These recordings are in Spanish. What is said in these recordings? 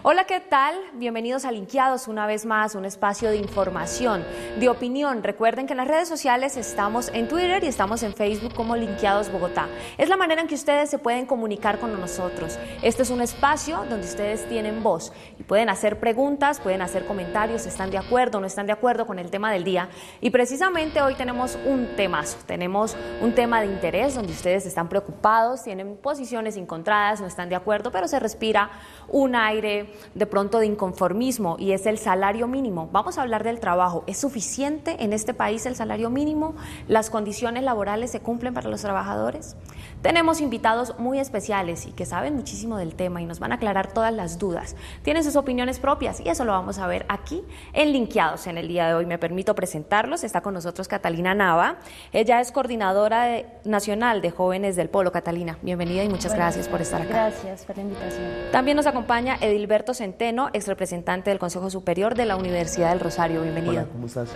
Hola, ¿qué tal? Bienvenidos a Linkeados una vez más, un espacio de información, de opinión. Recuerden que en las redes sociales estamos en Twitter y estamos en Facebook como Linkeados Bogotá. Es la manera en que ustedes se pueden comunicar con nosotros. Este es un espacio donde ustedes tienen voz y pueden hacer preguntas, pueden hacer comentarios, están de acuerdo o no están de acuerdo con el tema del día. Y precisamente hoy tenemos un temazo, tenemos un tema de interés donde ustedes están preocupados, tienen posiciones encontradas, no están de acuerdo, pero se respira un aire de pronto de inconformismo y es el salario mínimo. Vamos a hablar del trabajo. ¿Es suficiente en este país el salario mínimo? ¿Las condiciones laborales se cumplen para los trabajadores? Tenemos invitados muy especiales y que saben muchísimo del tema y nos van a aclarar todas las dudas. Tienen sus opiniones propias y eso lo vamos a ver aquí en Linkeados en el día de hoy. Me permito presentarlos. Está con nosotros Catalina Nava. Ella es coordinadora nacional de jóvenes del Polo. Catalina, bienvenida y muchas gracias por estar acá. Gracias por la invitación. También nos acompaña Edilberto Centeno, ex representante del Consejo Superior de la Universidad del Rosario. Bienvenido. Hola, ¿cómo estás?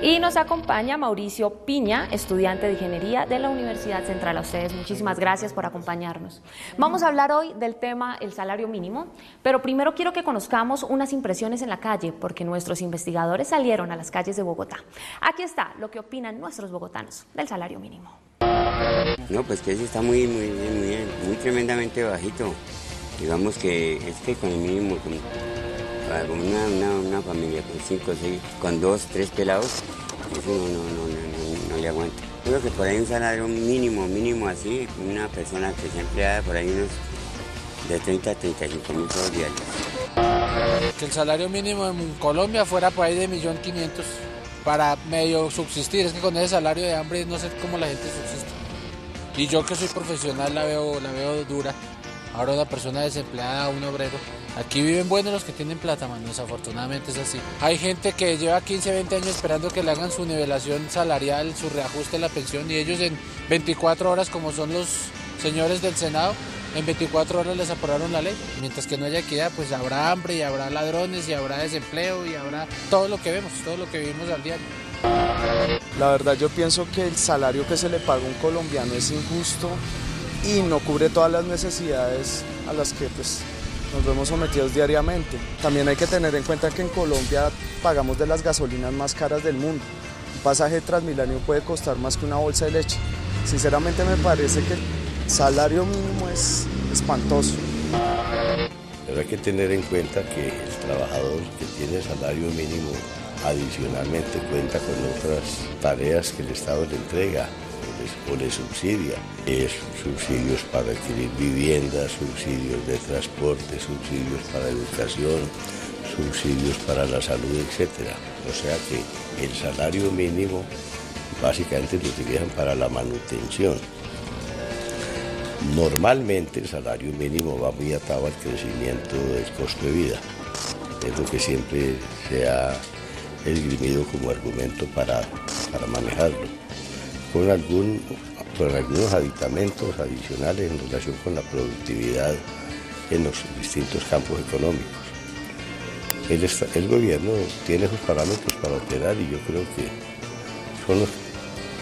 Y nos acompaña Mauricio Piña, estudiante de Ingeniería de la Universidad Central. A ustedes muchísimas gracias por acompañarnos. Vamos a hablar hoy del tema el salario mínimo, pero primero quiero que conozcamos unas impresiones en la calle, porque nuestros investigadores salieron a las calles de Bogotá. Aquí está lo que opinan nuestros bogotanos del salario mínimo. No, pues que eso está muy tremendamente bajito. Digamos que es que con el mínimo, para una familia con 5 o 6, con 2, 3 pelados, eso no le aguanta. Yo creo que por ahí un salario mínimo así, una persona que sea empleada por ahí unos de 30 a 35 mil pesos diarios. Que el salario mínimo en Colombia fuera por ahí de 1.500.000 para medio subsistir. Es que con ese salario de hambre no sé cómo la gente subsiste. Y yo que soy profesional la veo dura. Ahora una persona desempleada, un obrero. Aquí viven buenos los que tienen plata, mano. Desafortunadamente es así. Hay gente que lleva 15, 20 años esperando que le hagan su nivelación salarial, su reajuste de la pensión, y ellos en 24 horas, como son los señores del Senado, en 24 horas les aprobaron la ley. Mientras que no haya equidad, pues habrá hambre, y habrá ladrones, y habrá desempleo, y habrá todo lo que vemos, todo lo que vivimos al diario. La verdad, yo pienso que el salario que se le paga a un colombiano es injusto y no cubre todas las necesidades a las que pues, nos vemos sometidos diariamente. También hay que tener en cuenta que en Colombia pagamos de las gasolinas más caras del mundo. Un pasaje de Transmilenio puede costar más que una bolsa de leche. Sinceramente me parece que el salario mínimo es espantoso. Pero hay que tener en cuenta que el trabajador que tiene salario mínimo adicionalmente cuenta con otras tareas que el Estado le entrega o le subsidia. Subsidios para adquirir viviendas, subsidios de transporte, subsidios para educación, subsidios para la salud, etc. O sea que el salario mínimo básicamente lo utilizan para la manutención. Normalmente el salario mínimo va muy atado al crecimiento del costo de vida. Es lo que siempre se ha esgrimido como argumento para manejarlo. Con algunos aditamentos adicionales en relación con la productividad en los distintos campos económicos. El gobierno tiene esos parámetros para operar y yo creo que son los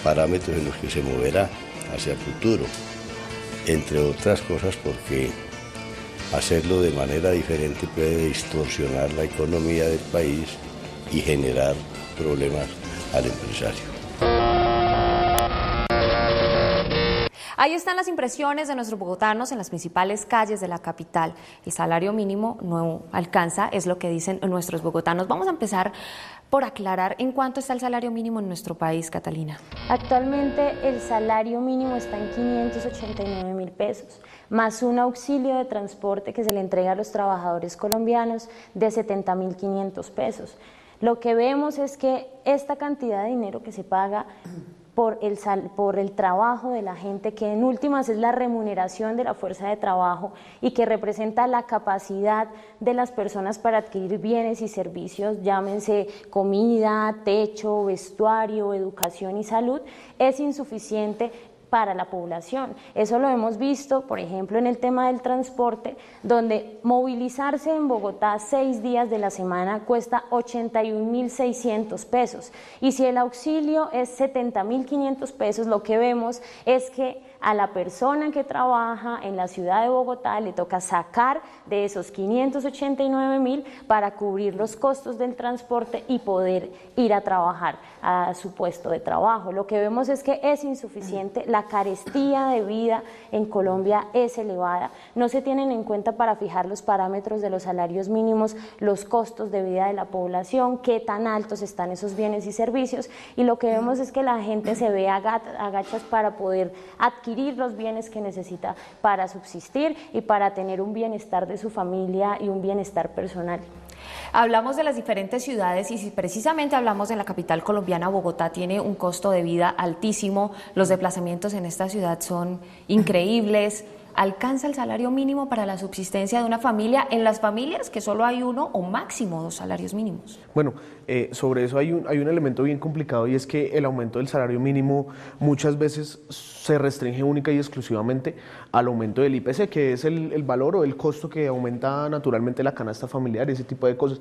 parámetros en los que se moverá hacia el futuro, entre otras cosas porque hacerlo de manera diferente puede distorsionar la economía del país y generar problemas al empresario. Ahí están las impresiones de nuestros bogotanos en las principales calles de la capital. El salario mínimo no alcanza, es lo que dicen nuestros bogotanos. Vamos a empezar por aclarar en cuánto está el salario mínimo en nuestro país, Catalina. Actualmente el salario mínimo está en 589.000 pesos, más un auxilio de transporte que se le entrega a los trabajadores colombianos de 70.500 pesos. Lo que vemos es que esta cantidad de dinero que se paga por el trabajo de la gente, que en últimas es la remuneración de la fuerza de trabajo y que representa la capacidad de las personas para adquirir bienes y servicios, llámense comida, techo, vestuario, educación y salud, es insuficiente para la población. Eso lo hemos visto, por ejemplo, en el tema del transporte, donde movilizarse en Bogotá 6 días de la semana cuesta 81.600 pesos. Y si el auxilio es 70.500 pesos, lo que vemos es que a la persona que trabaja en la ciudad de Bogotá le toca sacar de esos 589.000 para cubrir los costos del transporte y poder ir a trabajar a su puesto de trabajo. Lo que vemos es que es insuficiente, la carestía de vida en Colombia es elevada, no se tienen en cuenta para fijar los parámetros de los salarios mínimos, los costos de vida de la población, qué tan altos están esos bienes y servicios, y lo que vemos es que la gente se ve agachas para poder adquirir los bienes que necesita para subsistir y para tener un bienestar de su familia y un bienestar personal. Hablamos de las diferentes ciudades y si precisamente hablamos de la capital colombiana, Bogotá tiene un costo de vida altísimo, los desplazamientos en esta ciudad son increíbles. ¿Alcanza el salario mínimo para la subsistencia de una familia en las familias que solo hay uno o máximo 2 salarios mínimos? Bueno, sobre eso hay un elemento bien complicado y es que el aumento del salario mínimo muchas veces se restringe única y exclusivamente al aumento del IPC, que es el valor o el costo que aumenta naturalmente la canasta familiar y ese tipo de cosas.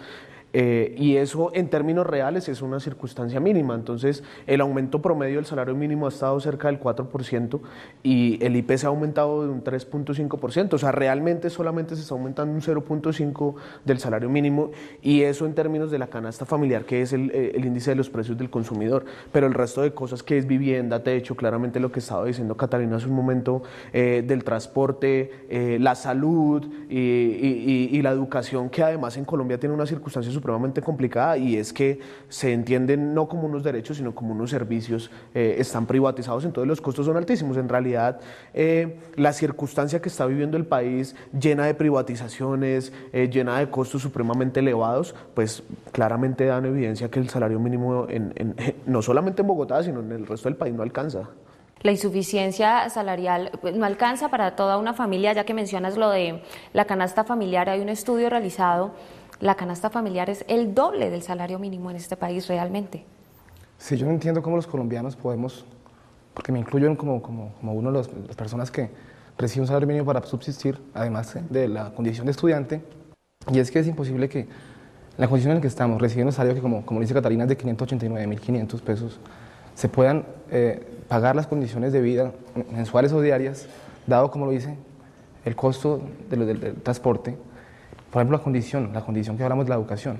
Y eso en términos reales es una circunstancia mínima, entonces el aumento promedio del salario mínimo ha estado cerca del 4% y el IPC ha aumentado de un 3.5%, o sea, realmente solamente se está aumentando un 0.5% del salario mínimo y eso en términos de la canasta familiar, que es el índice de los precios del consumidor, pero el resto de cosas que es vivienda, techo, claramente lo que estaba diciendo Catalina hace un momento, del transporte, la salud y la educación, que además en Colombia tiene una circunstancia supremamente complicada y es que se entienden no como unos derechos sino como unos servicios, están privatizados, entonces los costos son altísimos. En realidad la circunstancia que está viviendo el país llena de privatizaciones, llena de costos supremamente elevados, pues claramente dan evidencia que el salario mínimo no solamente en Bogotá sino en el resto del país no alcanza. La insuficiencia salarial no alcanza para toda una familia, ya que mencionas lo de la canasta familiar, hay un estudio realizado. La canasta familiar es el doble del salario mínimo en este país realmente. Sí, yo no entiendo cómo los colombianos podemos, porque me incluyo como uno de las personas que recibe un salario mínimo para subsistir, además de la condición de estudiante, y es que es imposible que la condición en la que estamos, recibiendo salario que como dice Catalina es de 589.500 pesos, se puedan pagar las condiciones de vida mensuales o diarias, dado como lo dice el costo del transporte. Por ejemplo, la condición que hablamos de la educación.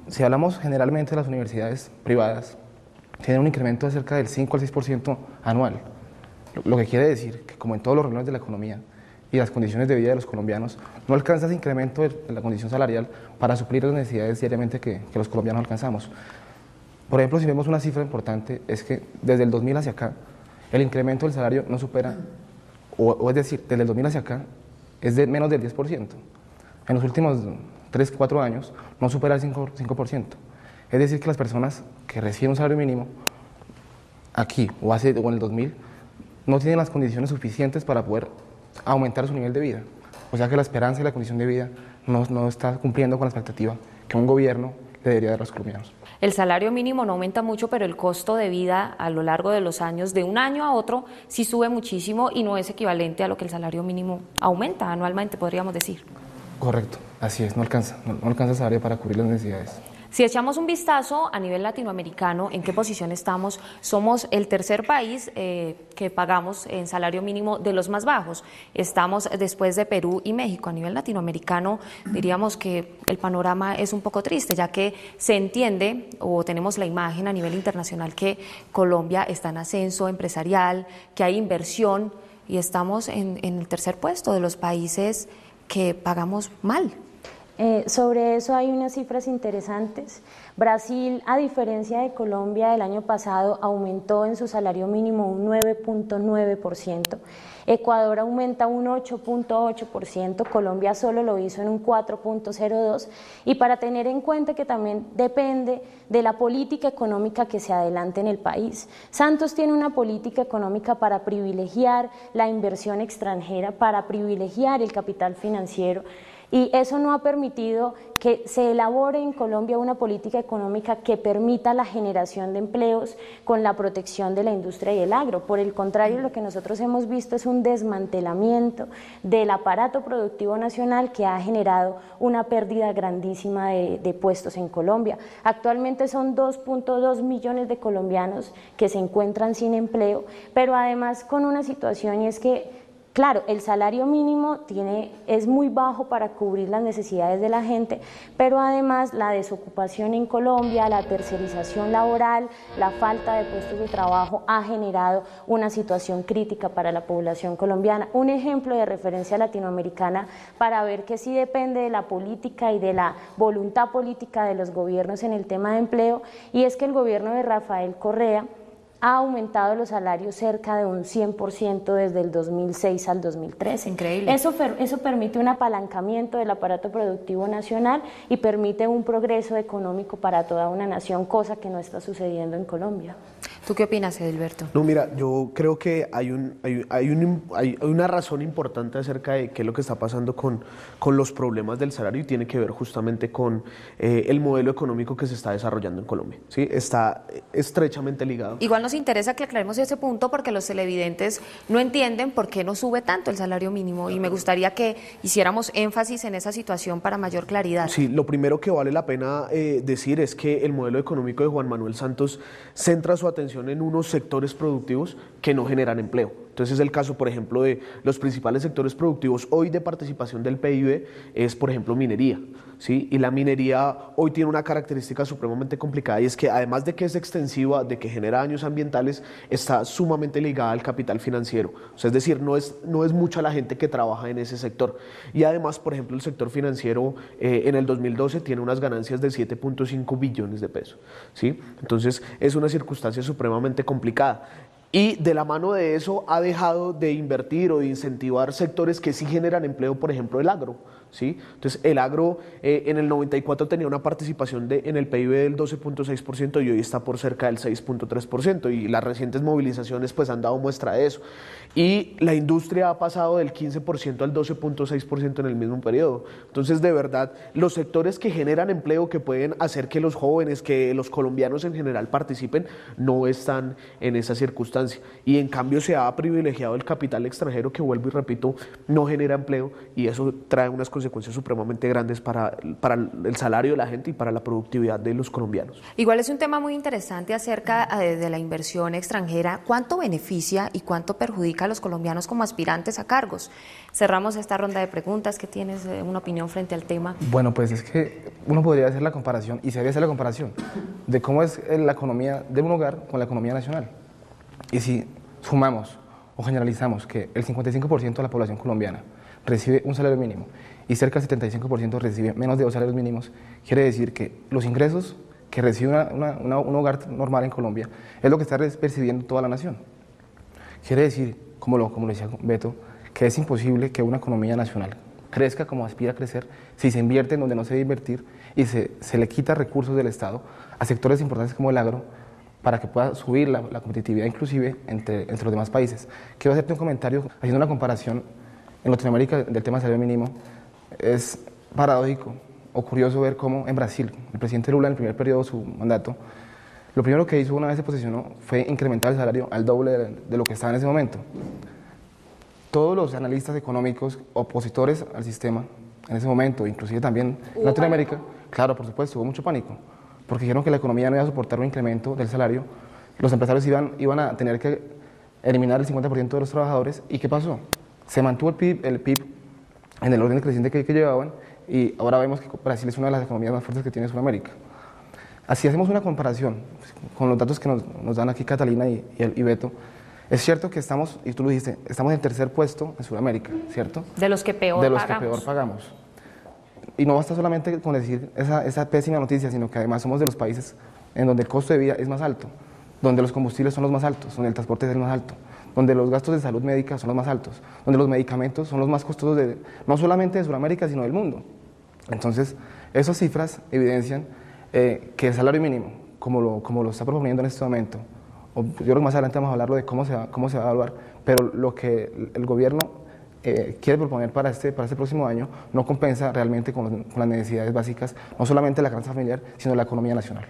Si hablamos generalmente de las universidades privadas, tienen un incremento de cerca del 5 al 6% anual, lo que quiere decir que, como en todos los renglones de la economía y las condiciones de vida de los colombianos, no alcanza ese incremento de la condición salarial para suplir las necesidades diariamente que los colombianos alcanzamos. Por ejemplo, si vemos una cifra importante, es que desde el 2000 hacia acá, el incremento del salario no supera, o es decir, desde el 2000 hacia acá, es de menos del 10%. En los últimos 3-4 años no supera el 5%. Es decir, que las personas que reciben un salario mínimo aquí o en el 2000 no tienen las condiciones suficientes para poder aumentar su nivel de vida. O sea que la esperanza y la condición de vida no está cumpliendo con la expectativa que un gobierno le debería dar a los colombianos. El salario mínimo no aumenta mucho, pero el costo de vida a lo largo de los años, de un año a otro, sí sube muchísimo y no es equivalente a lo que el salario mínimo aumenta anualmente, podríamos decir. Correcto, así es, no alcanza el salario para cubrir las necesidades. Si echamos un vistazo a nivel latinoamericano, ¿en qué posición estamos? Somos el tercer país que pagamos en salario mínimo de los más bajos. Estamos después de Perú y México. A nivel latinoamericano diríamos que el panorama es un poco triste, ya que se entiende o tenemos la imagen a nivel internacional que Colombia está en ascenso empresarial, que hay inversión y estamos en el tercer puesto de los países que pagamos mal. Sobre eso hay unas cifras interesantes. Brasil, a diferencia de Colombia, el año pasado aumentó en su salario mínimo un 9.9%. Ecuador aumenta un 8.8%, Colombia solo lo hizo en un 4.02%, y para tener en cuenta que también depende de la política económica que se adelante en el país. Santos tiene una política económica para privilegiar la inversión extranjera, para privilegiar el capital financiero, Y eso no ha permitido que se elabore en Colombia una política económica que permita la generación de empleos con la protección de la industria y el agro. Por el contrario, lo que nosotros hemos visto es un desmantelamiento del aparato productivo nacional que ha generado una pérdida grandísima de puestos en Colombia. Actualmente son 2.2 millones de colombianos que se encuentran sin empleo, pero además con una situación, y es que claro, el salario mínimo es muy bajo para cubrir las necesidades de la gente, pero además la desocupación en Colombia, la tercerización laboral, la falta de puestos de trabajo ha generado una situación crítica para la población colombiana. Un ejemplo de referencia latinoamericana para ver que sí depende de la política y de la voluntad política de los gobiernos en el tema de empleo, y es que el gobierno de Rafael Correa ha aumentado los salarios cerca de un 100% desde el 2006 al 2013. Increíble. Eso permite un apalancamiento del aparato productivo nacional y permite un progreso económico para toda una nación, cosa que no está sucediendo en Colombia. ¿Tú qué opinas, Edilberto? No, mira, yo creo que hay una razón importante acerca de qué es lo que está pasando con los problemas del salario, y tiene que ver justamente con el modelo económico que se está desarrollando en Colombia, ¿sí? Está estrechamente ligado. Igual nos interesa que aclaremos ese punto porque los televidentes no entienden por qué no sube tanto el salario mínimo, y me gustaría que hiciéramos énfasis en esa situación para mayor claridad. Sí, lo primero que vale la pena decir es que el modelo económico de Juan Manuel Santos centra su atención en unos sectores productivos que no generan empleo. Entonces es el caso, por ejemplo, de los principales sectores productivos hoy de participación del PIB es, por ejemplo, minería, ¿sí? Y la minería hoy tiene una característica supremamente complicada, y es que además de que es extensiva, de que genera daños ambientales, está sumamente ligada al capital financiero. O sea, es decir, no es mucha la gente que trabaja en ese sector. Y además, por ejemplo, el sector financiero en el 2012 tiene unas ganancias de 7.5 billones de pesos, ¿sí? Entonces es una circunstancia supremamente complicada. Y de la mano de eso ha dejado de invertir o de incentivar sectores que sí generan empleo, por ejemplo el agro, ¿sí? Entonces el agro en el 94 tenía una participación en el PIB del 12.6% y hoy está por cerca del 6.3%, y las recientes movilizaciones pues han dado muestra de eso. Y la industria ha pasado del 15% al 12.6% en el mismo periodo. Entonces, de verdad, los sectores que generan empleo, que pueden hacer que los jóvenes, que los colombianos en general participen, no están en esa circunstancia. Y en cambio se ha privilegiado el capital extranjero, que, vuelvo y repito, no genera empleo, y eso trae unas consecuencias supremamente grandes para el salario de la gente y para la productividad de los colombianos. Igual es un tema muy interesante acerca de la inversión extranjera. ¿Cuánto beneficia y cuánto perjudica a los colombianos como aspirantes a cargos? Cerramos esta ronda de preguntas. ¿Qué tienes una opinión frente al tema? Bueno, pues es que uno podría hacer la comparación, y se debe hacer la comparación, de cómo es la economía de un hogar con la economía nacional. Y si sumamos o generalizamos que el 55% de la población colombiana recibe un salario mínimo y cerca del 75% recibe menos de 2 salarios mínimos, quiere decir que los ingresos que recibe un hogar normal en Colombia es lo que está percibiendo toda la nación. Quiere decir, como lo decía Beto, que es imposible que una economía nacional crezca como aspira a crecer si se invierte en donde no se debe invertir y se le quita recursos del Estado a sectores importantes como el agro, para que pueda subir la competitividad inclusive entre los demás países. Quiero hacerte un comentario haciendo una comparación en Latinoamérica del tema del salario mínimo. Es paradójico o curioso ver cómo en Brasil, el presidente Lula en el primer periodo de su mandato, lo primero que hizo una vez se posicionó fue incrementar el salario al doble de lo que estaba en ese momento. Todos los analistas económicos opositores al sistema en ese momento, inclusive también en Latinoamérica, claro, por supuesto, hubo mucho pánico, porque dijeron que la economía no iba a soportar un incremento del salario, los empresarios iban a tener que eliminar el 50% de los trabajadores. ¿Y qué pasó? Se mantuvo el PIB en el orden creciente que llevaban, y ahora vemos que Brasil es una de las economías más fuertes que tiene Sudamérica. Así hacemos una comparación con los datos que nos dan aquí Catalina y Beto. Es cierto que estamos, y tú lo dijiste, estamos en el tercer puesto en Sudamérica, ¿cierto? De los que peor pagamos. Y no basta solamente con decir esa pésima noticia, sino que además somos de los países en donde el costo de vida es más alto, donde los combustibles son los más altos, donde el transporte es el más alto, donde los gastos de salud médica son los más altos, donde los medicamentos son los más costosos no solamente de Sudamérica, sino del mundo. Entonces, esas cifras evidencian que el salario mínimo, como lo está proponiendo en este momento, yo creo que más adelante vamos a hablarlo de cómo se va a evaluar, pero lo que el gobierno quiere proponer para este próximo año no compensa realmente con las necesidades básicas, no solamente de la canasta familiar, sino de la economía nacional.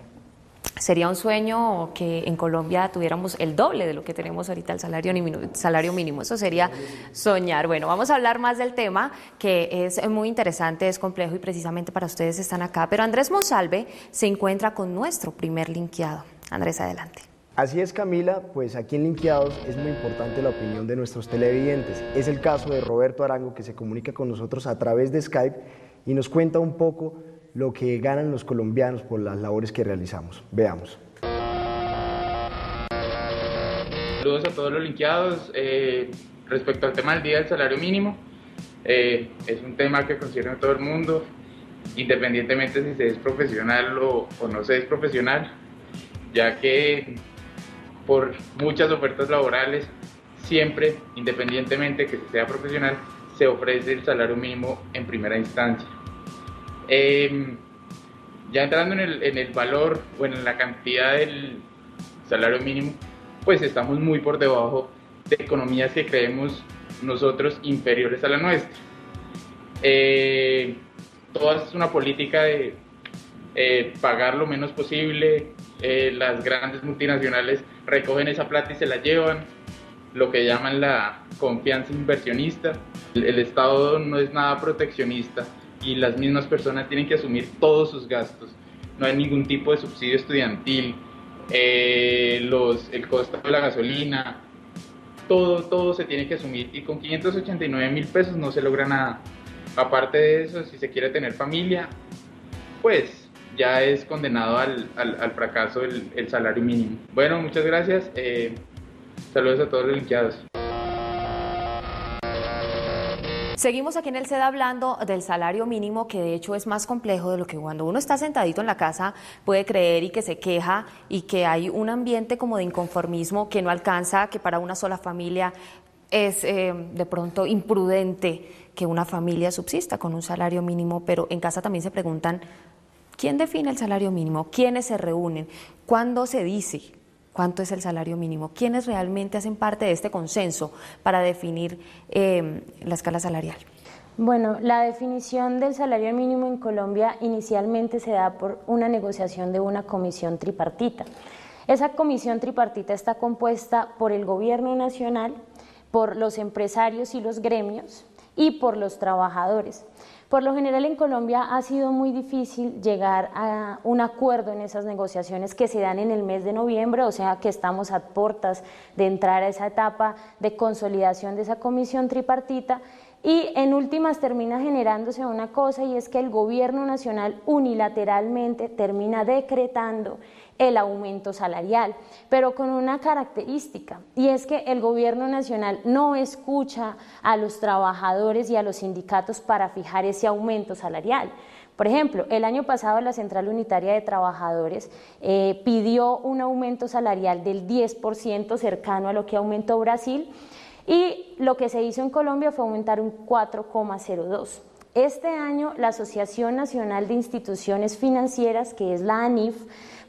Sería un sueño que en Colombia tuviéramos el doble de lo que tenemos ahorita el salario mínimo. Eso sería soñar. Bueno, vamos a hablar más del tema, que es muy interesante, es complejo y precisamente para ustedes están acá. Pero Andrés Monsalve se encuentra con nuestro primer linkeado. Andrés, adelante. Así es, Camila, pues aquí en Linkeados es muy importante la opinión de nuestros televidentes. Es el caso de Roberto Arango, que se comunica con nosotros a través de Skype y nos cuenta un poco lo que ganan los colombianos por las labores que realizamos. Veamos. Saludos a todos los linkeados. Respecto al tema del día del salario mínimo, es un tema que concierne a todo el mundo, independientemente si se es profesional o no se es profesional, ya que por muchas ofertas laborales, siempre, independientemente que se sea profesional, se ofrece el salario mínimo en primera instancia. Ya entrando en el valor o en la cantidad del salario mínimo, pues estamos muy por debajo de economías que creemos nosotros inferiores a la nuestra. Toda es una política de pagar lo menos posible. Las grandes multinacionales recogen esa plata y se la llevan, lo que llaman la confianza inversionista. El Estado no es nada proteccionista y las mismas personas tienen que asumir todos sus gastos. No hay ningún tipo de subsidio estudiantil, el costo de la gasolina, todo se tiene que asumir, y con 589.000 pesos no se logra nada. Aparte de eso, si se quiere tener familia, pues ya es condenado al fracaso el salario mínimo. Bueno, muchas gracias. Saludos a todos los linkeados. Seguimos aquí en el CED hablando del salario mínimo, que de hecho es más complejo de lo que cuando uno está sentadito en la casa puede creer, y que se queja y que hay un ambiente como de inconformismo que no alcanza, que para una sola familia es de pronto imprudente que una familia subsista con un salario mínimo, pero en casa también se preguntan: ¿quién define el salario mínimo? ¿Quiénes se reúnen? ¿Cuándo se dice cuánto es el salario mínimo? ¿Quiénes realmente hacen parte de este consenso para definir la escala salarial? Bueno, la definición del salario mínimo en Colombia inicialmente se da por una negociación de una comisión tripartita. Esa comisión tripartita está compuesta por el gobierno nacional, por los empresarios y los gremios y por los trabajadores. Por lo general en Colombia ha sido muy difícil llegar a un acuerdo en esas negociaciones que se dan en el mes de noviembre, o sea que estamos a puertas de entrar a esa etapa de consolidación de esa comisión tripartita, y en últimas termina generándose una cosa, y es que el gobierno nacional unilateralmente termina decretando el aumento salarial, pero con una característica, y es que el gobierno nacional no escucha a los trabajadores y a los sindicatos para fijar ese aumento salarial. Por ejemplo, el año pasado la Central Unitaria de Trabajadores pidió un aumento salarial del 10%, cercano a lo que aumentó Brasil, y lo que se hizo en Colombia fue aumentar un 4,02%. Este año la Asociación Nacional de Instituciones Financieras, que es la ANIF,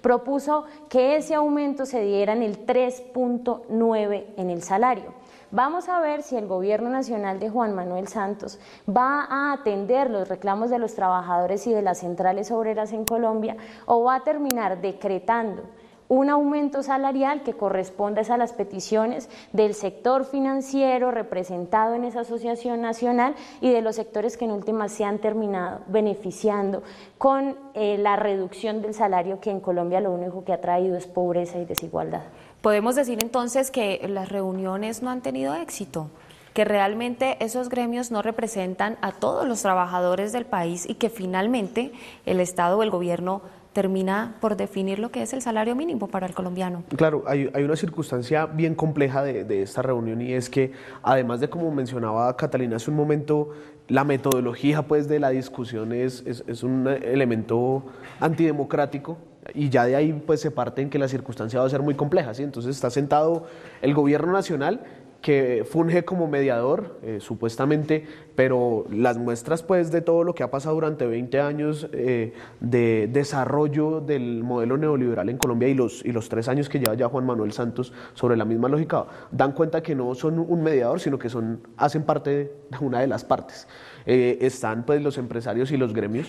propuso que ese aumento se diera en el 3,9% en el salario. Vamos a ver si el gobierno nacional de Juan Manuel Santos va a atender los reclamos de los trabajadores y de las centrales obreras en Colombia, o va a terminar decretando un aumento salarial que corresponda a las peticiones del sector financiero representado en esa asociación nacional y de los sectores que en últimas se han terminado beneficiando con la reducción del salario, que en Colombia lo único que ha traído es pobreza y desigualdad. Podemos decir entonces que las reuniones no han tenido éxito, que realmente esos gremios no representan a todos los trabajadores del país, y que finalmente el Estado o el gobierno termina por definir lo que es el salario mínimo para el colombiano. Claro, hay una circunstancia bien compleja de esta reunión, y es que, además de, como mencionaba Catalina hace un momento, la metodología pues de la discusión es un elemento antidemocrático, y ya de ahí pues se parte en que la circunstancia va a ser muy compleja, ¿sí? Entonces está sentado el gobierno nacional que funge como mediador, supuestamente, pero las muestras pues de todo lo que ha pasado durante 20 años de desarrollo del modelo neoliberal en Colombia y los 3 años que lleva ya Juan Manuel Santos sobre la misma lógica, dan cuenta que no son un mediador, sino que hacen parte de una de las partes. Están pues los empresarios y los gremios,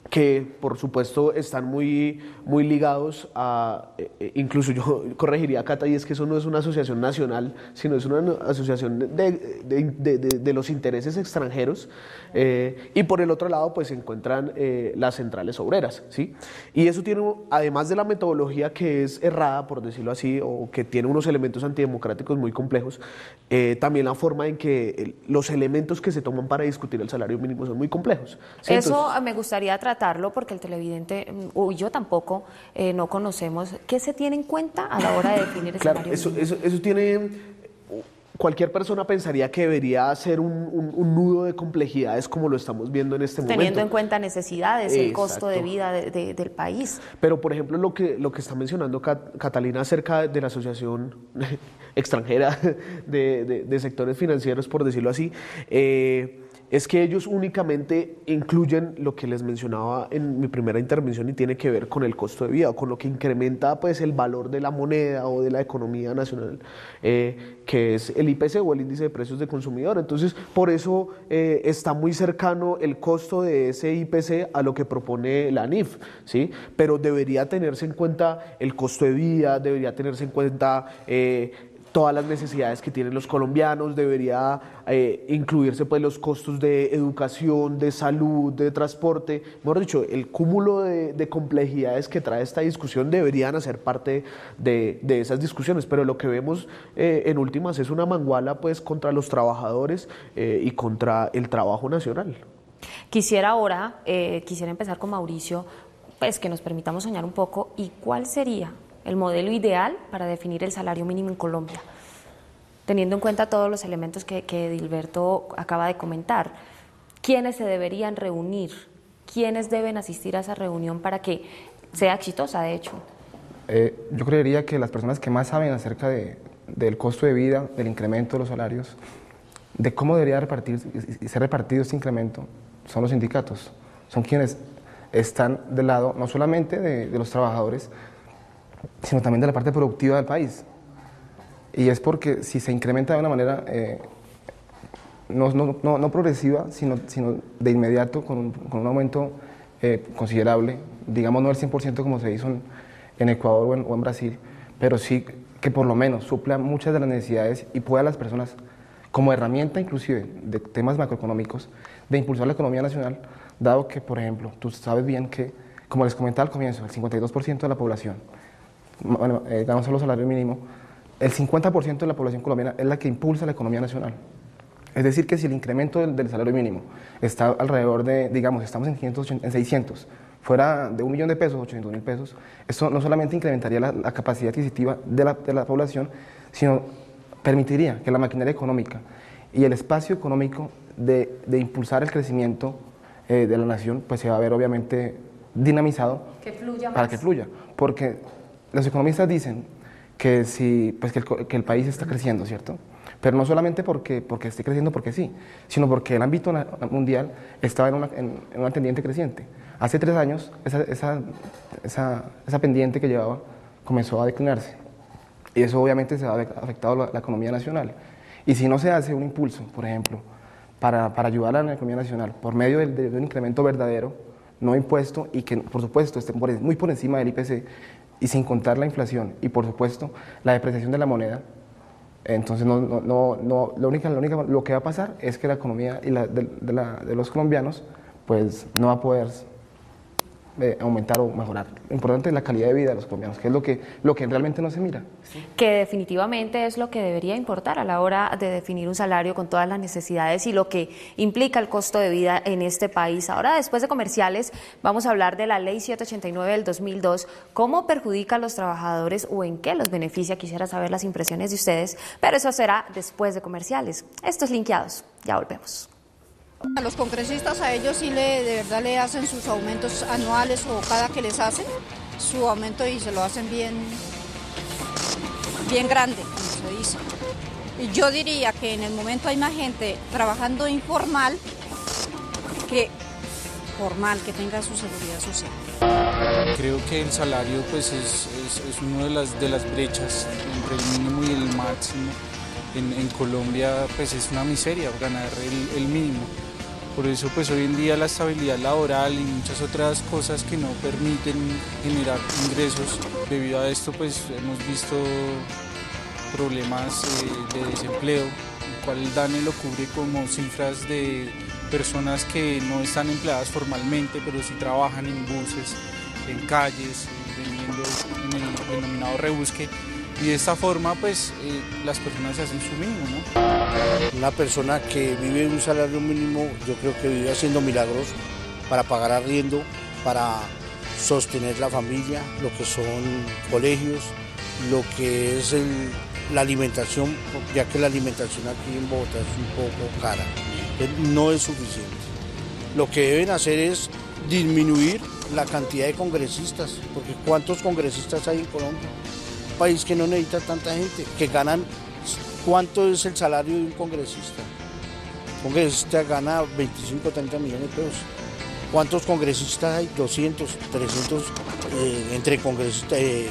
que por supuesto están muy ligados a, incluso yo corregiría a Cata, y es que eso no es una asociación nacional, sino es una asociación de los intereses extranjeros, y por el otro lado pues se encuentran las centrales obreras, ¿sí? Y eso tiene, además de la metodología que es errada, por decirlo así, o que tiene unos elementos antidemocráticos muy complejos, también la forma en que los elementos que se toman para discutir el salario mínimo son muy complejos, ¿sí? Eso Entonces, me gustaría tratarlo porque el televidente, y yo tampoco, no conocemos. ¿Qué se tiene en cuenta a la hora de definir el salario mínimo? Eso tiene... Cualquier persona pensaría que debería ser un nudo de complejidades como lo estamos viendo en este momento. Teniendo en cuenta necesidades, el Exacto. costo de vida del país. Pero, por ejemplo, lo que está mencionando Catalina acerca de la asociación extranjera de sectores financieros, por decirlo así, es que ellos únicamente incluyen lo que les mencionaba en mi primera intervención y tiene que ver con el costo de vida, o con lo que incrementa pues el valor de la moneda o de la economía nacional, que es el IPC o el índice de precios de consumidor. Entonces, por eso está muy cercano el costo de ese IPC a lo que propone la ANIF, ¿sí? Pero debería tenerse en cuenta el costo de vida, debería tenerse en cuenta todas las necesidades que tienen los colombianos, debería incluirse pues los costos de educación, de salud, de transporte. Mejor dicho, el cúmulo de complejidades que trae esta discusión deberían hacer parte de esas discusiones, pero lo que vemos en últimas es una manguala pues contra los trabajadores y contra el trabajo nacional. Quisiera empezar con Mauricio, pues que nos permitamos soñar un poco, y cuál sería el modelo ideal para definir el salario mínimo en Colombia, teniendo en cuenta todos los elementos que Edilberto acaba de comentar. ¿Quiénes se deberían reunir? ¿Quiénes deben asistir a esa reunión para que sea exitosa, de hecho? Yo creería que las personas que más saben acerca del costo de vida, del incremento de los salarios, de cómo debería ser repartido este incremento, son los sindicatos. Son quienes están del lado no solamente de los trabajadores, sino también de la parte productiva del país. Y es porque si se incrementa de una manera no progresiva, sino de inmediato, con un aumento considerable, digamos no al 100% como se hizo en Ecuador o en Brasil, pero sí que por lo menos supla muchas de las necesidades y pueda a las personas, como herramienta inclusive de temas macroeconómicos, de impulsar la economía nacional, dado que, por ejemplo, tú sabes bien que, como les comentaba al comienzo, el 52% de la población gana un solo salario mínimo, el 50% de la población colombiana es la que impulsa la economía nacional. Es decir, que si el incremento del salario mínimo está alrededor de, digamos, estamos en 600, fuera de 1 millón de pesos, 800.000 pesos, esto no solamente incrementaría la capacidad adquisitiva de la población, sino permitiría que la maquinaria económica y el espacio económico de impulsar el crecimiento de la nación, pues se va a ver obviamente dinamizado para que fluya. Porque los economistas dicen que, que el país está creciendo, ¿cierto? Pero no solamente porque esté creciendo porque sí, sino porque el ámbito mundial estaba en una tendiente creciente. Hace 3 años esa pendiente que llevaba comenzó a declinarse y eso obviamente se ha afectado la economía nacional. Y si no se hace un impulso, por ejemplo, para ayudar a la economía nacional por medio de un incremento verdadero, no impuesto y que por supuesto esté muy por encima del IPC y sin contar la inflación y por supuesto la depreciación de la moneda, entonces lo que va a pasar es que la economía de los colombianos pues no va a poder aumentar o mejorar. Lo importante es la calidad de vida de los colombianos, que es lo que realmente no se mira. Que definitivamente es lo que debería importar a la hora de definir un salario con todas las necesidades y lo que implica el costo de vida en este país. Ahora, después de comerciales, vamos a hablar de la Ley 789 del 2002, cómo perjudica a los trabajadores o en qué los beneficia. Quisiera saber las impresiones de ustedes, pero eso será después de comerciales. Esto es Linkeados, ya volvemos. A los congresistas, a ellos sí de verdad le hacen sus aumentos anuales o cada que les hacen su aumento y se lo hacen bien grande, como se dice. Yo diría que en el momento hay más gente trabajando informal que formal, que tenga su seguridad social. Creo que el salario pues es una de las brechas entre el mínimo y el máximo. En Colombia pues es una miseria ganar el mínimo. Por eso pues hoy en día la estabilidad laboral y muchas otras cosas que no permiten generar ingresos. Debido a esto pues hemos visto problemas de desempleo, el cual el DANE lo cubre como cifras de personas que no están empleadas formalmente, pero sí trabajan en buses, en calles, vendiendo en el denominado rebusque. Y de esta forma, pues, las personas se hacen su mínimo, ¿no? Una persona que vive un salario mínimo, yo creo que vive haciendo milagros para pagar arriendo, para sostener la familia, lo que son colegios, lo que es la alimentación, ya que la alimentación aquí en Bogotá es un poco cara, no es suficiente. Lo que deben hacer es disminuir la cantidad de congresistas, porque ¿cuántos congresistas hay en Colombia? Un país que no necesita tanta gente, que ganan, ¿cuánto es el salario de un congresista? Un congresista gana 25 o 30 millones de pesos. ¿Cuántos congresistas hay? 200, 300 entre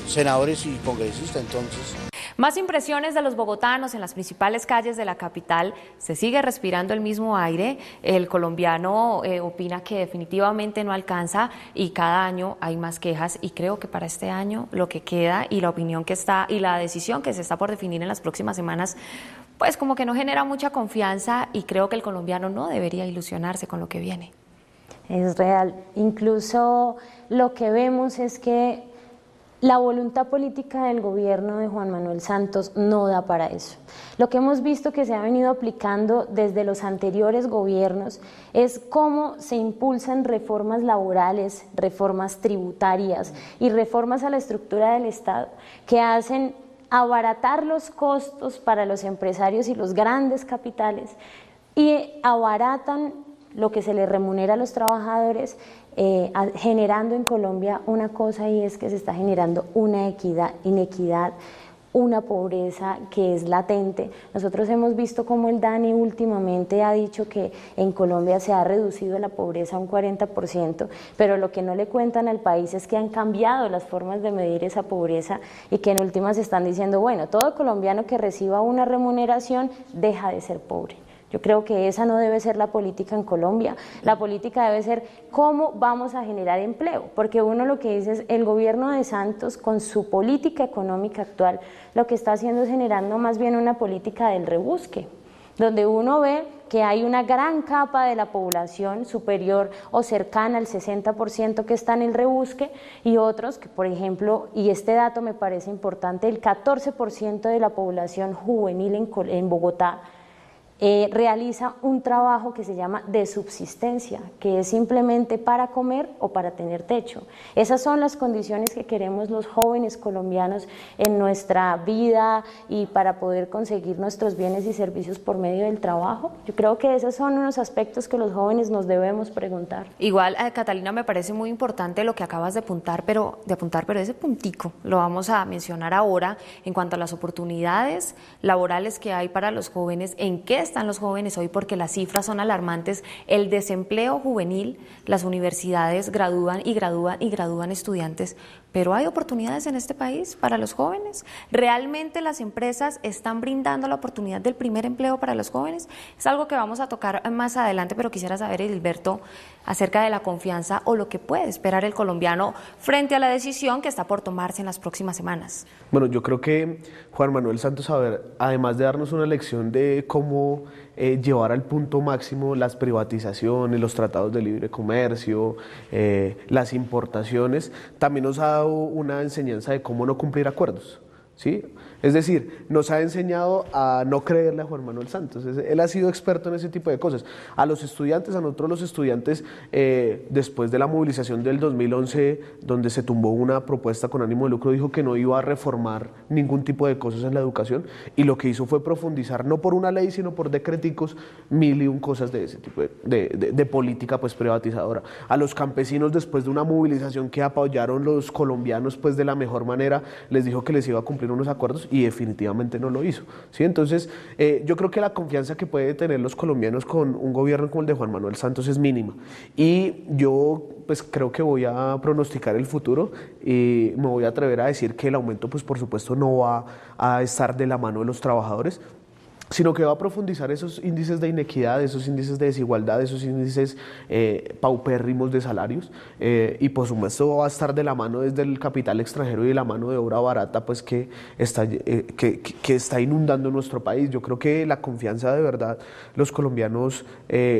senadores y congresistas, entonces. Más impresiones de los bogotanos en las principales calles de la capital. Se sigue respirando el mismo aire. El colombiano opina que definitivamente no alcanza y cada año hay más quejas, y creo que para este año lo que queda y la opinión que está y la decisión que se está por definir en las próximas semanas, pues como que no genera mucha confianza, y creo que el colombiano no debería ilusionarse con lo que viene. Es real. Incluso lo que vemos es que la voluntad política del gobierno de Juan Manuel Santos no da para eso. Lo que hemos visto que se ha venido aplicando desde los anteriores gobiernos es cómo se impulsan reformas laborales, reformas tributarias y reformas a la estructura del Estado que hacen abaratar los costos para los empresarios y los grandes capitales y abaratan lo que se le remunera a los trabajadores, generando en Colombia una cosa, y es que se está generando una inequidad, una pobreza que es latente. Nosotros hemos visto cómo el DANE últimamente ha dicho que en Colombia se ha reducido la pobreza a un 40%, pero lo que no le cuentan al país es que han cambiado las formas de medir esa pobreza y que en últimas están diciendo, bueno, todo colombiano que reciba una remuneración deja de ser pobre. Yo creo que esa no debe ser la política en Colombia. La política debe ser cómo vamos a generar empleo, porque uno lo que dice es el gobierno de Santos con su política económica actual lo que está haciendo es generando más bien una política del rebusque, donde uno ve que hay una gran capa de la población superior o cercana al 60% que está en el rebusque, y otros que, por ejemplo, y este dato me parece importante, el 14% de la población juvenil en Bogotá realiza un trabajo que se llama de subsistencia, que es simplemente para comer o para tener techo. Esas son las condiciones que queremos los jóvenes colombianos en nuestra vida y para poder conseguir nuestros bienes y servicios por medio del trabajo. Yo creo que esos son unos aspectos que los jóvenes nos debemos preguntar. Igual, Catalina, me parece muy importante lo que acabas de apuntar, pero ese puntico lo vamos a mencionar ahora en cuanto a las oportunidades laborales que hay para los jóvenes. ¿En qué están los jóvenes hoy? Porque las cifras son alarmantes. El desempleo juvenil, las universidades gradúan estudiantes, pero ¿hay oportunidades en este país para los jóvenes? ¿Realmente las empresas están brindando la oportunidad del primer empleo para los jóvenes? Es algo que vamos a tocar más adelante, pero quisiera saber, Edilberto, acerca de la confianza o lo que puede esperar el colombiano frente a la decisión que está por tomarse en las próximas semanas. Bueno, yo creo que Juan Manuel Santos, además de darnos una lección de cómo llevar al punto máximo las privatizaciones, los tratados de libre comercio, las importaciones, también nos ha dado una enseñanza de cómo no cumplir acuerdos, ¿sí? Es decir, nos ha enseñado a no creerle a Juan Manuel Santos. Él ha sido experto en ese tipo de cosas. A los estudiantes, a nosotros los estudiantes, después de la movilización del 2011, donde se tumbó una propuesta con ánimo de lucro, dijo que no iba a reformar ningún tipo de cosas en la educación, y lo que hizo fue profundizar, no por una ley, sino por decreticos, 1001 cosas de ese tipo de política pues privatizadora. A los campesinos, después de una movilización que apoyaron los colombianos pues de la mejor manera, les dijo que les iba a cumplir unos acuerdos, y definitivamente no lo hizo, ¿sí? Entonces, yo creo que la confianza que pueden tener los colombianos con un gobierno como el de Juan Manuel Santos es mínima. Y yo pues creo que voy a pronosticar el futuro y me voy a atrever a decir que el aumento pues por supuesto no va a estar de la mano de los trabajadores, sino que va a profundizar esos índices de inequidad, esos índices de desigualdad, esos índices paupérrimos de salarios, y por supuesto va a estar de la mano desde el capital extranjero y de la mano de obra barata pues que está inundando nuestro país. Yo creo que la confianza de verdad los colombianos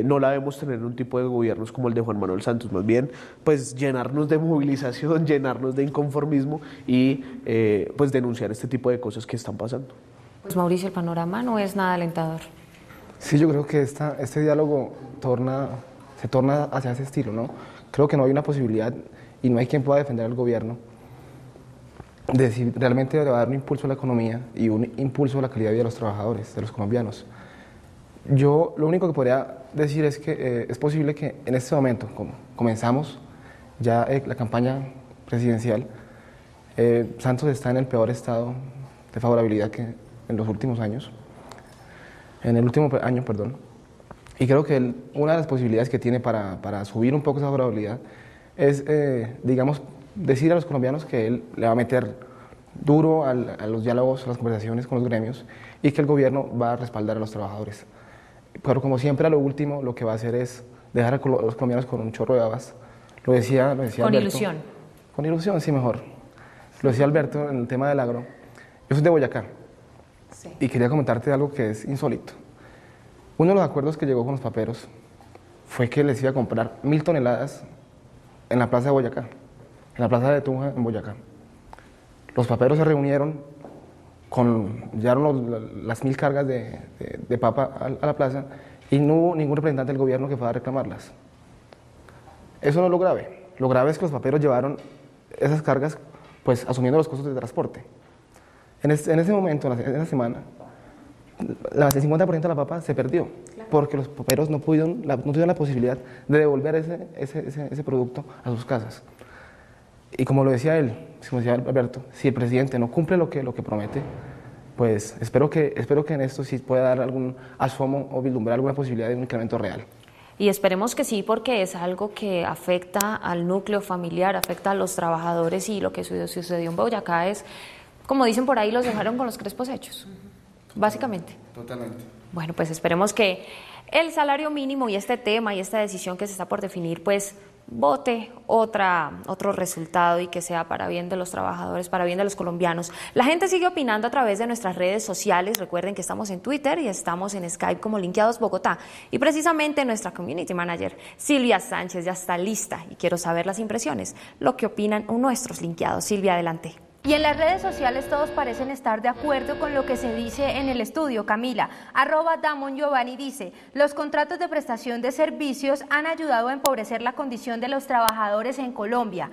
no la debemos tener en un tipo de gobiernos como el de Juan Manuel Santos, más bien pues llenarnos de movilización, llenarnos de inconformismo y pues denunciar este tipo de cosas que están pasando. Pues Mauricio, el panorama no es nada alentador. Sí, yo creo que este diálogo se torna hacia ese estilo, ¿no? Creo que no hay una posibilidad y no hay quien pueda defender al gobierno de si realmente le va a dar un impulso a la economía y un impulso a la calidad de vida de los trabajadores, de los colombianos. Yo lo único que podría decir es que es posible que en este momento, como comenzamos ya la campaña presidencial, Santos está en el peor estado de favorabilidad que en los últimos años, en el último año, perdón, y creo que una de las posibilidades que tiene para subir un poco esa favorabilidad es, digamos, decir a los colombianos que él le va a meter duro a los diálogos, a las conversaciones con los gremios y que el gobierno va a respaldar a los trabajadores. Pero como siempre, a lo último, lo que va a hacer es dejar a los colombianos con un chorro de babas. Lo decía con Alberto. Ilusión. Con ilusión, sí, mejor. Lo decía Alberto en el tema del agro. Yo soy de Boyacá. Sí. Y quería comentarte algo que es insólito. Uno de los acuerdos que llegó con los paperos fue que les iba a comprar 1000 toneladas en la plaza de Boyacá, en la plaza de Tunja, en Boyacá. Los paperos se reunieron, llevaron las 1000 cargas de papa a la plaza y no hubo ningún representante del gobierno que fuera a reclamarlas. Eso no es lo grave. Lo grave es que los paperos llevaron esas cargas pues asumiendo los costos de transporte. En ese momento, en la semana, el 50% de la papa se perdió, claro, porque los paperos no tuvieron la posibilidad de devolver ese producto a sus casas. Y como lo decía él, como decía Alberto, si el presidente no cumple lo que promete, pues espero que en esto sí pueda dar algún asomo o vislumbrar alguna posibilidad de un incremento real. Y esperemos que sí, porque es algo que afecta al núcleo familiar, afecta a los trabajadores, y lo que sucedió en Boyacá es, como dicen por ahí, los dejaron con los crespos hechos, básicamente. Totalmente. Bueno, pues esperemos que el salario mínimo y este tema y esta decisión que se está por definir, pues vote otro resultado y que sea para bien de los trabajadores, para bien de los colombianos. La gente sigue opinando a través de nuestras redes sociales. Recuerden que estamos en Twitter y estamos en Skype como Linkeados Bogotá. Y precisamente nuestra community manager, Silvia Sánchez, ya está lista y quiero saber las impresiones, lo que opinan nuestros linkeados. Silvia, adelante. Y en las redes sociales todos parecen estar de acuerdo con lo que se dice en el estudio. Camila, @Damon Giovanni dice, los contratos de prestación de servicios han ayudado a empobrecer la condición de los trabajadores en Colombia.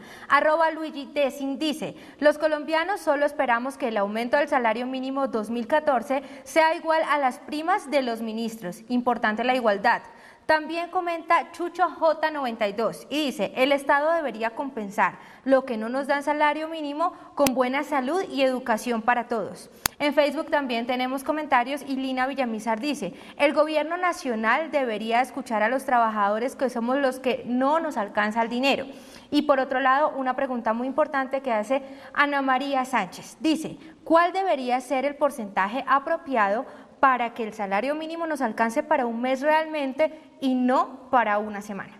@Luigi Dessing dice, los colombianos solo esperamos que el aumento del salario mínimo 2014 sea igual a las primas de los ministros. Importante la igualdad. También comenta Chucho J92 y dice, el Estado debería compensar lo que no nos dan salario mínimo con buena salud y educación para todos. En Facebook también tenemos comentarios y Lina Villamizar dice, el gobierno nacional debería escuchar a los trabajadores que somos los que no nos alcanza el dinero. Y por otro lado, una pregunta muy importante que hace Ana María Sánchez. Dice, ¿cuál debería ser el porcentaje apropiado para que el salario mínimo nos alcance para un mes realmente y no para una semana?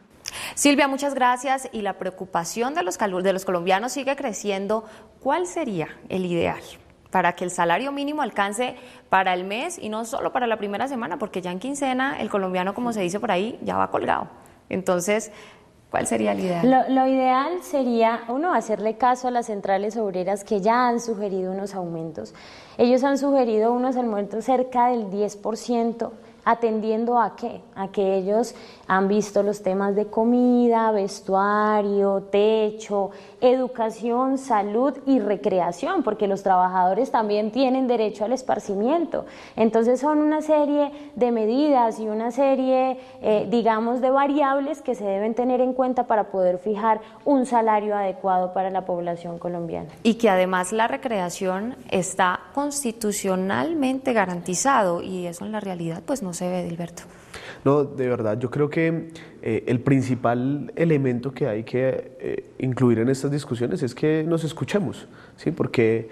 Silvia, muchas gracias. Y la preocupación de los colombianos sigue creciendo. ¿Cuál sería el ideal para que el salario mínimo alcance para el mes y no solo para la primera semana? Porque ya en quincena el colombiano, como se dice por ahí, ya va colgado. Entonces, ¿cuál sería el ideal? Lo ideal sería, uno, hacerle caso a las centrales obreras que ya han sugerido unos aumentos. Ellos han sugerido unos aumentos cerca del 10%, ¿atendiendo a qué? A que ellos han visto los temas de comida, vestuario, techo, educación, salud y recreación, porque los trabajadores también tienen derecho al esparcimiento. Entonces son una serie de medidas y una serie, digamos, de variables que se deben tener en cuenta para poder fijar un salario adecuado para la población colombiana. Y que además la recreación está constitucionalmente garantizado y eso en la realidad pues no se ve, Edilberto. No, de verdad, yo creo que el principal elemento que hay que incluir en estas discusiones es que nos escuchemos, ¿sí? Porque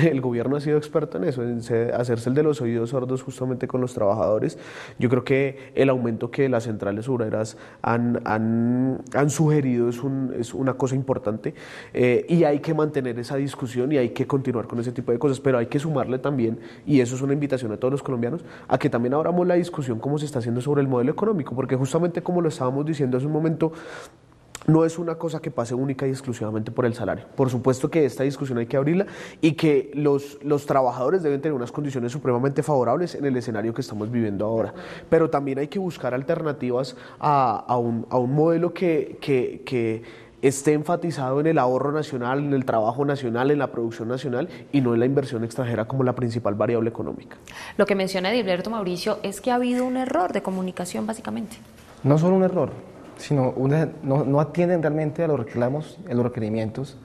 el gobierno ha sido experto en eso, en hacerse el de los oídos sordos justamente con los trabajadores. Yo creo que el aumento que las centrales obreras han sugerido es una cosa importante y hay que mantener esa discusión y hay que continuar con ese tipo de cosas, pero hay que sumarle también, y eso es una invitación a todos los colombianos, a que también abramos la discusión como se está haciendo sobre el modelo económico, porque justamente como lo estábamos diciendo hace un momento, no es una cosa que pase única y exclusivamente por el salario. Por supuesto que esta discusión hay que abrirla y que los trabajadores deben tener unas condiciones supremamente favorables en el escenario que estamos viviendo ahora. Pero también hay que buscar alternativas a un modelo que esté enfatizado en el ahorro nacional, en el trabajo nacional, en la producción nacional y no en la inversión extranjera como la principal variable económica. Lo que menciona Edilberto, Mauricio, es que ha habido un error de comunicación básicamente. No solo un error, sino no atienden realmente a los reclamos, a los requerimientos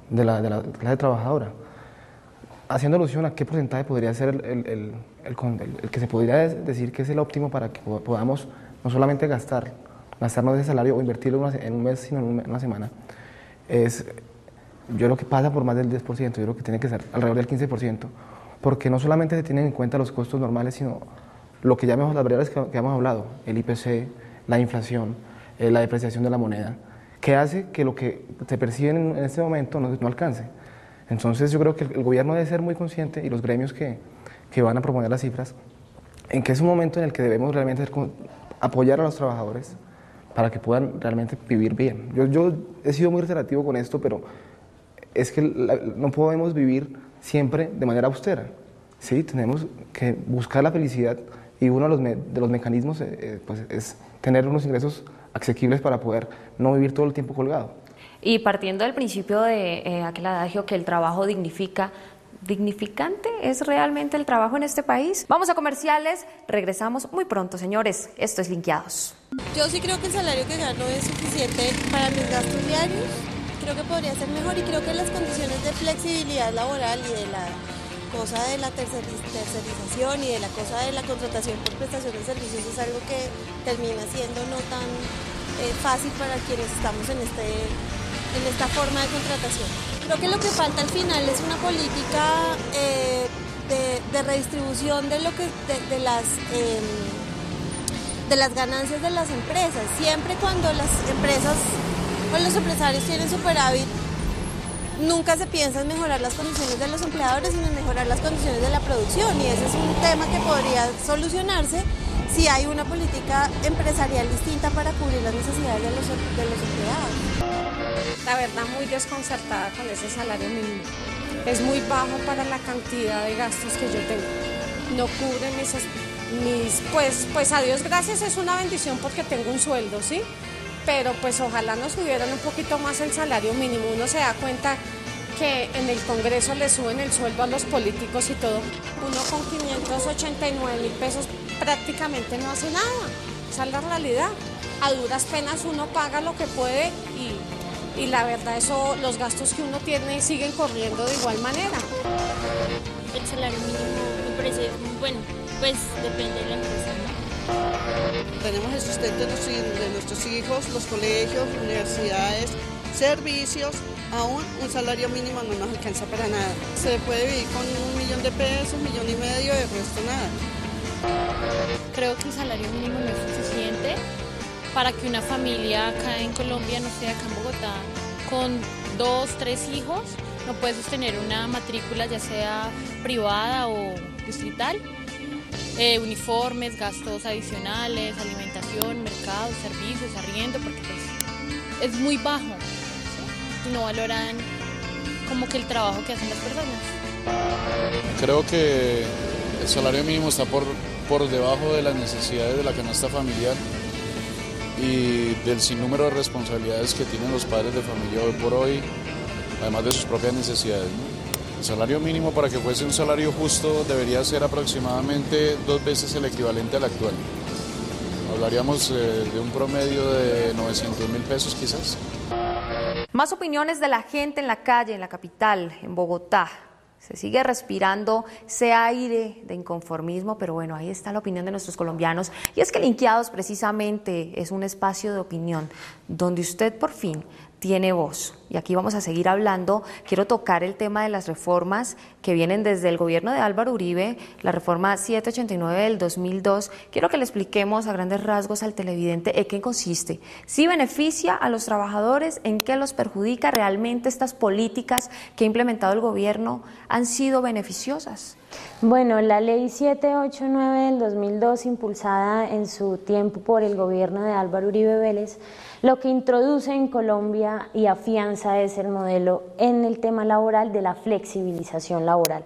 de la clase trabajadora. Haciendo alusión a qué porcentaje podría ser el que se podría decir que es el óptimo para que podamos no solamente gastarnos ese salario o invertirlo en un mes, sino en una semana, yo creo que pasa por más del 10%, yo creo que tiene que ser alrededor del 15%, porque no solamente se tienen en cuenta los costos normales, sino lo que llamamos las variables que hemos hablado, el IPC, la inflación, la depreciación de la moneda, que hace que lo que se percibe en este momento no alcance. Entonces yo creo que el gobierno debe ser muy consciente y los gremios que van a proponer las cifras, en que es un momento en el que debemos realmente apoyar a los trabajadores para que puedan realmente vivir bien. Yo he sido muy reiterativo con esto, pero es que no podemos vivir siempre de manera austera. ¿Sí? Tenemos que buscar la felicidad y uno de los mecanismos pues es tener unos ingresos asequibles para poder no vivir todo el tiempo colgado. Y partiendo del principio de aquel adagio que el trabajo dignifica, ¿dignificante es realmente el trabajo en este país? Vamos a comerciales, regresamos muy pronto, señores. Esto es Linkeados. Yo sí creo que el salario que gano es suficiente para mis gastos diarios. Creo que podría ser mejor y creo que las condiciones de flexibilidad laboral y de la cosa de la tercerización y de la cosa de la contratación por prestación de servicios es algo que termina siendo no tan fácil para quienes estamos en esta forma de contratación. Creo que lo que falta al final es una política de redistribución de las ganancias de las empresas. Siempre cuando las empresas o los empresarios tienen superávit, nunca se piensa en mejorar las condiciones de los empleadores, sino en mejorar las condiciones de la producción, y ese es un tema que podría solucionarse si hay una política empresarial distinta para cubrir las necesidades de los empleados. La verdad, muy desconcertada con ese salario mínimo. Es muy bajo para la cantidad de gastos que yo tengo. No cubre pues a Dios gracias, es una bendición porque tengo un sueldo, ¿sí? Pero pues ojalá nos subieran un poquito más el salario mínimo. Uno se da cuenta que en el Congreso le suben el sueldo a los políticos y todo. Uno con 589.000 pesos prácticamente no hace nada. Esa es la realidad. A duras penas uno paga lo que puede y la verdad los gastos que uno tiene siguen corriendo de igual manera. El salario mínimo me parece bueno, pues depende de la empresa, ¿no? Tenemos el sustento de nuestros hijos, los colegios, universidades, servicios. Aún un salario mínimo no nos alcanza para nada. Se puede vivir con 1 millón de pesos, 1,5 millones, de resto nada. Creo que un salario mínimo no es suficiente para que una familia acá en Colombia, no sé, acá en Bogotá, con 2, 3 hijos, no puede sostener una matrícula ya sea privada o distrital. Uniformes, gastos adicionales, alimentación, mercados, servicios, arriendo, porque pues es muy bajo, ¿sí? Y no valoran como que el trabajo que hacen las personas. Creo que el salario mínimo está por debajo de las necesidades de la canasta familiar y del sinnúmero de responsabilidades que tienen los padres de familia hoy por hoy, además de sus propias necesidades, ¿no? El salario mínimo, para que fuese un salario justo, debería ser aproximadamente 2 veces el equivalente al actual. Hablaríamos de un promedio de 900.000 pesos quizás. Más opiniones de la gente en la calle, en la capital, en Bogotá. Se sigue respirando ese aire de inconformismo, pero bueno, ahí está la opinión de nuestros colombianos. Y es que Linkeados precisamente es un espacio de opinión donde usted por fin tiene voz. Y aquí vamos a seguir hablando. Quiero tocar el tema de las reformas que vienen desde el gobierno de Álvaro Uribe, la reforma 789 del 2002. Quiero que le expliquemos a grandes rasgos al televidente en qué consiste. ¿Sí beneficia a los trabajadores? ¿En qué los perjudica? ¿Realmente estas políticas que ha implementado el gobierno han sido beneficiosas? Bueno, la ley 789 del 2002, impulsada en su tiempo por el gobierno de Álvaro Uribe Vélez, lo que introduce en Colombia y afianza es el modelo en el tema laboral de la flexibilización laboral.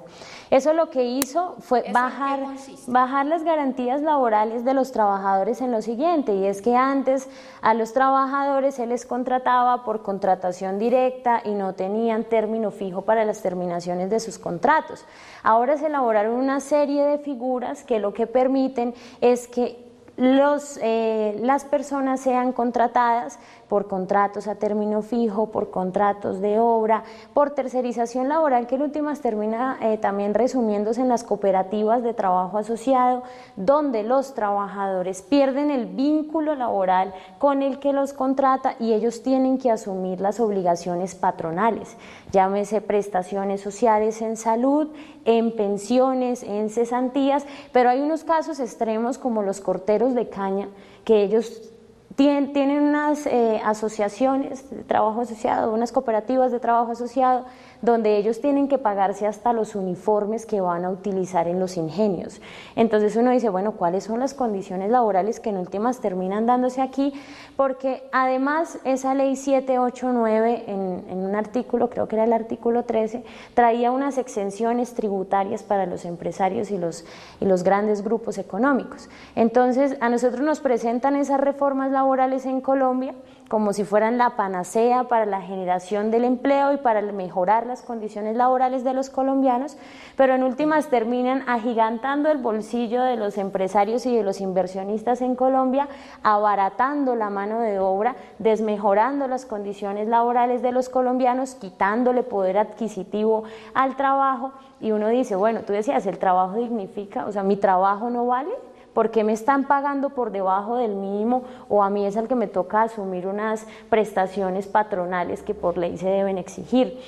Eso lo que hizo fue bajar las garantías laborales de los trabajadores en lo siguiente, y es que antes a los trabajadores se les contrataba por contratación directa y no tenían término fijo para las terminaciones de sus contratos. Ahora se elaboraron una serie de figuras que lo que permiten es que las personas sean contratadas por contratos a término fijo, por contratos de obra, por tercerización laboral, que en últimas termina también resumiéndose en las cooperativas de trabajo asociado, donde los trabajadores pierden el vínculo laboral con el que los contrata y ellos tienen que asumir las obligaciones patronales, llámese prestaciones sociales en salud, en pensiones, en cesantías, pero hay unos casos extremos como los corteros de caña, que ellos tienen unas asociaciones de trabajo asociado, unas cooperativas de trabajo asociado, donde ellos tienen que pagarse hasta los uniformes que van a utilizar en los ingenios. Entonces uno dice, bueno, ¿cuáles son las condiciones laborales que en últimas terminan dándose aquí? Porque además esa ley 789 en un artículo, creo que era el artículo 13, traía unas exenciones tributarias para los empresarios y los grandes grupos económicos. Entonces a nosotros nos presentan esas reformas laborales en Colombia como si fueran la panacea para la generación del empleo y para mejorar las condiciones laborales de los colombianos, pero en últimas terminan agigantando el bolsillo de los empresarios y de los inversionistas en Colombia, abaratando la mano de obra, desmejorando las condiciones laborales de los colombianos, quitándole poder adquisitivo al trabajo, y uno dice, bueno, tú decías, el trabajo dignifica, o sea, mi trabajo no vale. ¿Por qué me están pagando por debajo del mínimo o a mí es el que me toca asumir unas prestaciones patronales que por ley se deben exigir?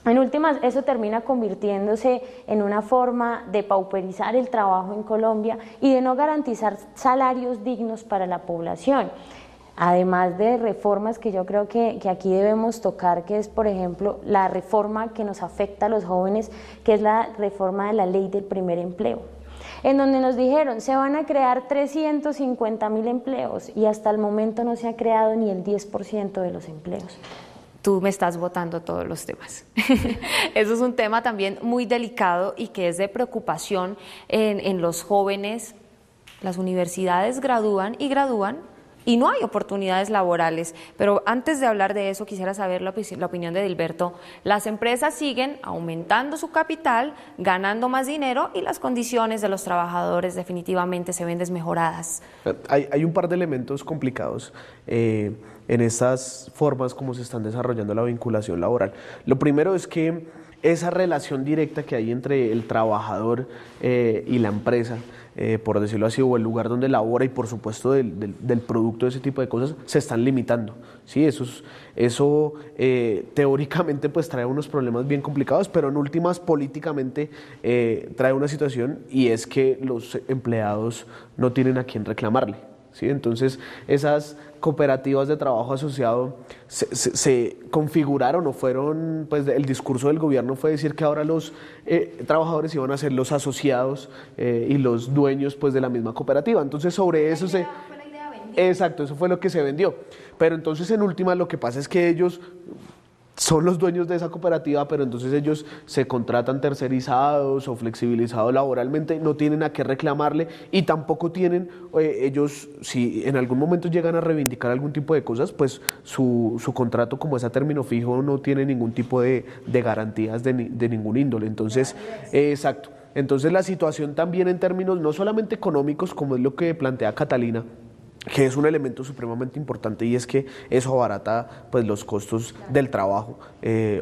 En últimas, eso termina convirtiéndose en una forma de pauperizar el trabajo en Colombia y de no garantizar salarios dignos para la población. Además de reformas que yo creo que aquí debemos tocar, que es, por ejemplo, la reforma que nos afecta a los jóvenes, que es la reforma de la ley del primer empleo, en donde nos dijeron se van a crear 350.000 empleos y hasta el momento no se ha creado ni el 10% de los empleos. Tú me estás botando todos los temas. Eso es un tema también muy delicado y que es de preocupación en los jóvenes. Las universidades gradúan y no hay oportunidades laborales. Pero antes de hablar de eso, quisiera saber la opinión de Dilberto. Las empresas siguen aumentando su capital, ganando más dinero y las condiciones de los trabajadores definitivamente se ven desmejoradas. Hay un par de elementos complicados en estas formas como se están desarrollando la vinculación laboral. Lo primero es que esa relación directa que hay entre el trabajador y la empresa, por decirlo así, o el lugar donde labora y por supuesto del producto, de ese tipo de cosas, se están limitando. ¿Sí? Eso teóricamente pues trae unos problemas bien complicados, pero en últimas políticamente trae una situación, y es que los empleados no tienen a quién reclamarle. ¿Sí? Entonces esas cooperativas de trabajo asociado se configuraron o fueron, pues el discurso del gobierno fue decir que ahora los trabajadores iban a ser los asociados y los dueños pues de la misma cooperativa. Entonces sobre eso exacto, eso fue lo que se vendió. Pero entonces en última lo que pasa es que ellos son los dueños de esa cooperativa, pero entonces ellos se contratan tercerizados o flexibilizados laboralmente, no tienen a qué reclamarle y tampoco tienen, ellos si en algún momento llegan a reivindicar algún tipo de cosas, pues su contrato como es a término fijo no tiene ningún tipo de garantías de ningún índole. Entonces, exacto. Entonces la situación también en términos no solamente económicos, como es lo que plantea Catalina, que es un elemento supremamente importante, y es que eso abarata pues los costos del trabajo,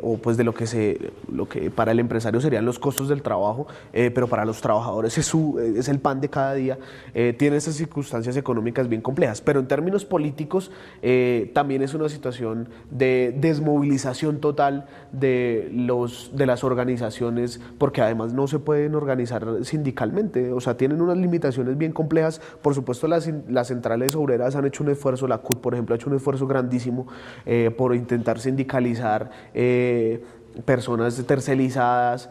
o pues de lo que para el empresario serían los costos del trabajo, pero para los trabajadores es el pan de cada día. Tiene esas circunstancias económicas bien complejas, pero en términos políticos también es una situación de desmovilización total de las organizaciones, porque además no se pueden organizar sindicalmente, o sea, tienen unas limitaciones bien complejas. Por supuesto, las centrales obreras han hecho un esfuerzo, la CUT, por ejemplo, ha hecho un esfuerzo grandísimo por intentar sindicalizar personas tercerizadas,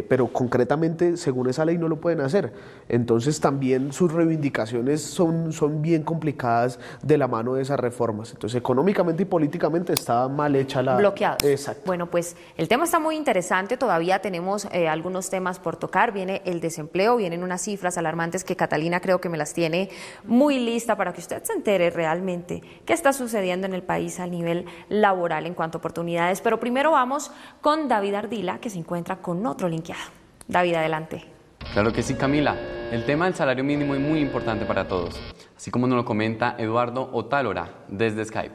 pero concretamente, según esa ley, no lo pueden hacer. Entonces también sus reivindicaciones son bien complicadas de la mano de esas reformas. Entonces, económicamente y políticamente está mal hecha la... Bloqueados. Exacto. Bueno, pues el tema está muy interesante, todavía tenemos algunos temas por tocar. Viene el desempleo, vienen unas cifras alarmantes que Catalina creo que me las tiene muy lista para que usted se entere realmente qué está sucediendo en el país a nivel laboral en cuanto a oportunidades. Pero primero vamos con David Ardila, que se encuentra con otro linkeado. David, adelante. Claro que sí, Camila. El tema del salario mínimo es muy importante para todos, así como nos lo comenta Eduardo Otálora desde Skype.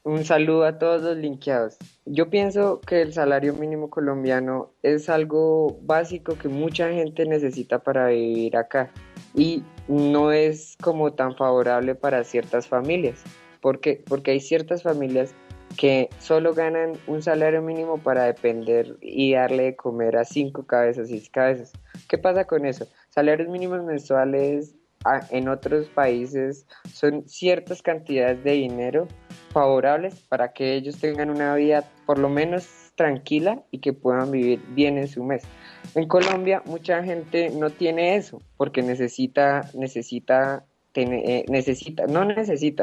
Un saludo a todos los linkeados. Yo pienso que el salario mínimo colombiano es algo básico que mucha gente necesita para vivir acá, y no es como tan favorable para ciertas familias. ¿Por qué? Porque hay ciertas familias que solo ganan un salario mínimo para depender y darle de comer a 5 cabezas, 6 cabezas. ¿Qué pasa con eso? Salarios mínimos mensuales en otros países son ciertas cantidades de dinero favorables para que ellos tengan una vida por lo menos tranquila y que puedan vivir bien en su mes. En Colombia mucha gente no tiene eso porque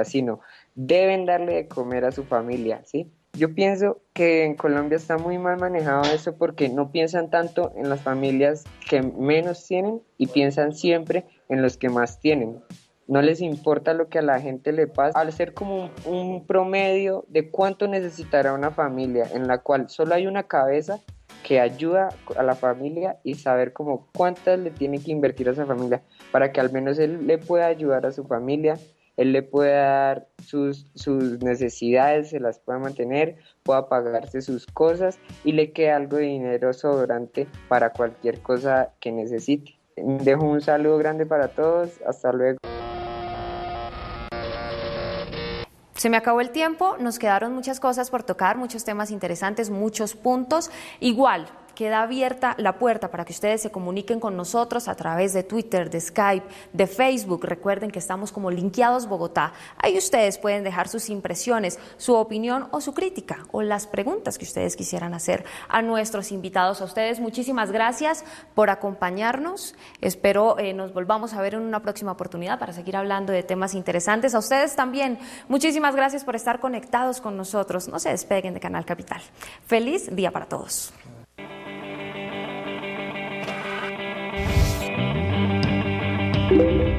sino deben darle de comer a su familia, ¿sí? Yo pienso que en Colombia está muy mal manejado eso porque no piensan tanto en las familias que menos tienen y piensan siempre en los que más tienen. No les importa lo que a la gente le pasa, al ser como un promedio de cuánto necesitará una familia en la cual solo hay una cabeza que ayuda a la familia, y saber como cuántas le tiene que invertir a esa familia para que al menos él le pueda ayudar a su familia, él le pueda dar sus necesidades, se las pueda mantener, pueda pagarse sus cosas y le quede algo de dinero sobrante para cualquier cosa que necesite. Dejo un saludo grande para todos, hasta luego. Se me acabó el tiempo, nos quedaron muchas cosas por tocar, muchos temas interesantes, muchos puntos. Igual, queda abierta la puerta para que ustedes se comuniquen con nosotros a través de Twitter, de Skype, de Facebook. Recuerden que estamos como Linkeados Bogotá. Ahí ustedes pueden dejar sus impresiones, su opinión o su crítica, o las preguntas que ustedes quisieran hacer a nuestros invitados. A ustedes muchísimas gracias por acompañarnos. Espero nos volvamos a ver en una próxima oportunidad para seguir hablando de temas interesantes. A ustedes también, muchísimas gracias por estar conectados con nosotros. No se despeguen de Canal Capital. Feliz día para todos. Thank you.